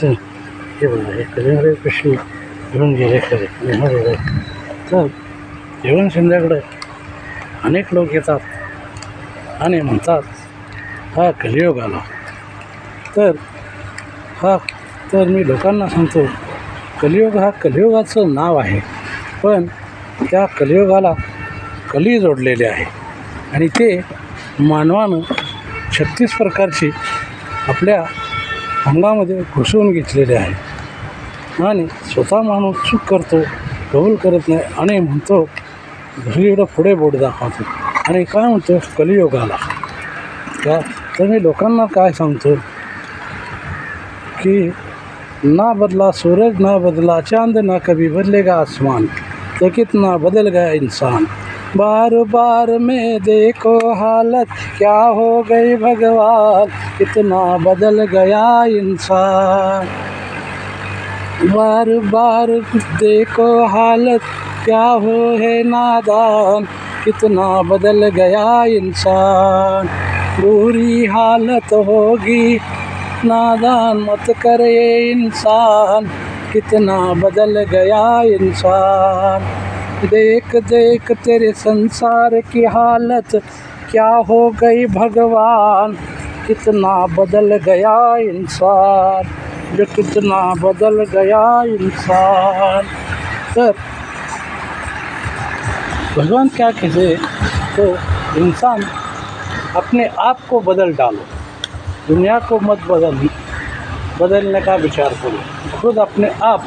तर हे बघा हे कलिंगड कशी घेऊन गेले खरे नेहमी. तर जेवण शिंद्याकडे अनेक लोक येतात आणि म्हणतात हा कलियुग आला. तर मी लोकांना सांगतो कलियुग हा कलियुगाचं नाव आहे, पण त्या कलियुगाला कली जोडलेले आहे आणि ते मानवानं 36 प्रकारची आपल्या अंगामध्ये घुसवून घेतलेले आहे आणि स्वतः माणूस चूक करतो, कबूल करत नाही आणि म्हणतो दुसरीकडं पुढे बोट दाखवतो आणि काय म्हणतो कलियुगाला. तर मी लोकांना काय सांगतो की ना बदला सूरज ना बदला चांद ना कभी बदलेगा आसमान, तो कितना बदल गया इंसान. बार बार में देखो हालत क्या हो गई भगवान, कितना बदल गया इंसान. बार बार देखो हालत क्या हो है नादान, कितना बदल गया इंसान. बुरी हालत होगी नादान मत करे इंसान, कितना बदल गया इंसान. देख देख तेरे संसार की हालत क्या हो गई भगवान, कितना बदल गया इंसान, जो कितना बदल गया इंसान. तर भगवान क्या कहते तो इंसान अपने आप को बदल डालो, दुनिया को मत बदलने का विचार करो, खुद अपने आप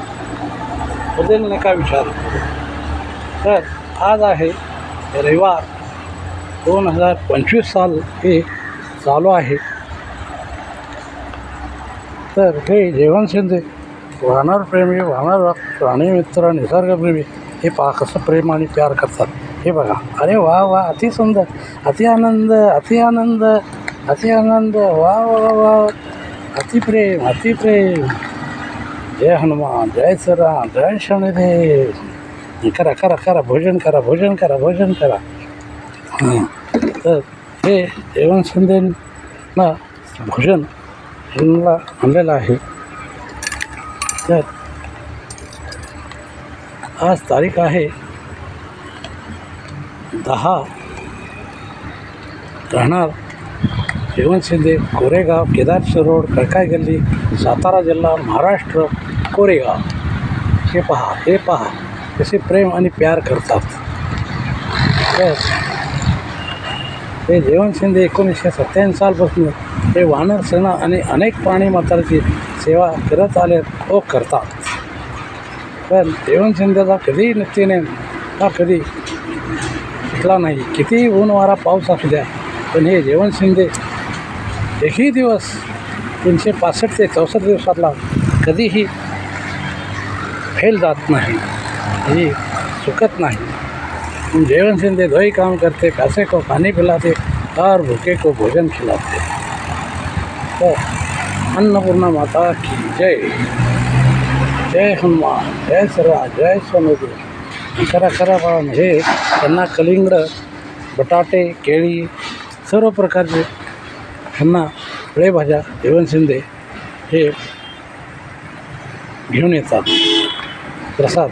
बदलने का विचार करो. तर आज आहे रविवार, 2025 साल हे चालू आहे. तर हे जेवण शिंदे वानरप्रेमी, वानर प्राणीमित्र, निसर्गप्रेमी हे पहा कसं प्रेम आणि प्यार करतात. हे बघा, अरे वा वा, अति सुंदर, अति आनंद, अति आनंद, अति आनंद, वा वा वा, अतिप्रेम, अतिप्रेम. जय हनुमान, जय श्रीराम, जय शनिदेव. करा करा करा, भोजन करा, भोजन करा, भोजन करा. तर हे जेवण शिंदेंना भोजन यांना आणलेलं आहे. तर आज तारीख आहे 10. राहणार जेवण शिंदे, कोरेगाव, केदारश्वर रोड, कळकाई गल्ली, सातारा जिल्हा, महाराष्ट्र, कोरेगाव. हे पहा कसे प्रेम आणि प्यार करतात. तर हे जेवण शिंदे 1987 सालपासून हे वानर सेना आणि अनेक प्राणी मात्राची सेवा करत आले व करतात. पण जेवण शिंदेचा कधीही नित्यनेम हा कधी शिकला नाही. कितीही ऊन वारा पाऊस असू द्या, पण हे जेवण शिंदे एकही दिवस 365 ते 64 दिवसातला कधीही फेल जात नाही, ही चुकत नाही. जेवण शिंदे दो ही काम करते, प्यासे को पानी पिलाते और भूखे को भोजन खिलाते. तो अन्नपूर्णा माता की जय. जय हनुमान, जय श्रीराम, जय शनिदेव. करा करा बा. हे त्यांना कलिंगड, बटाटे, केळी सर्व प्रकारचे त्यांना फळेभाज्या जेवण शिंदे हे घेऊन येतात प्रसाद.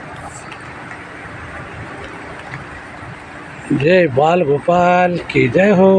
जय बाल गोपाल की जय हो.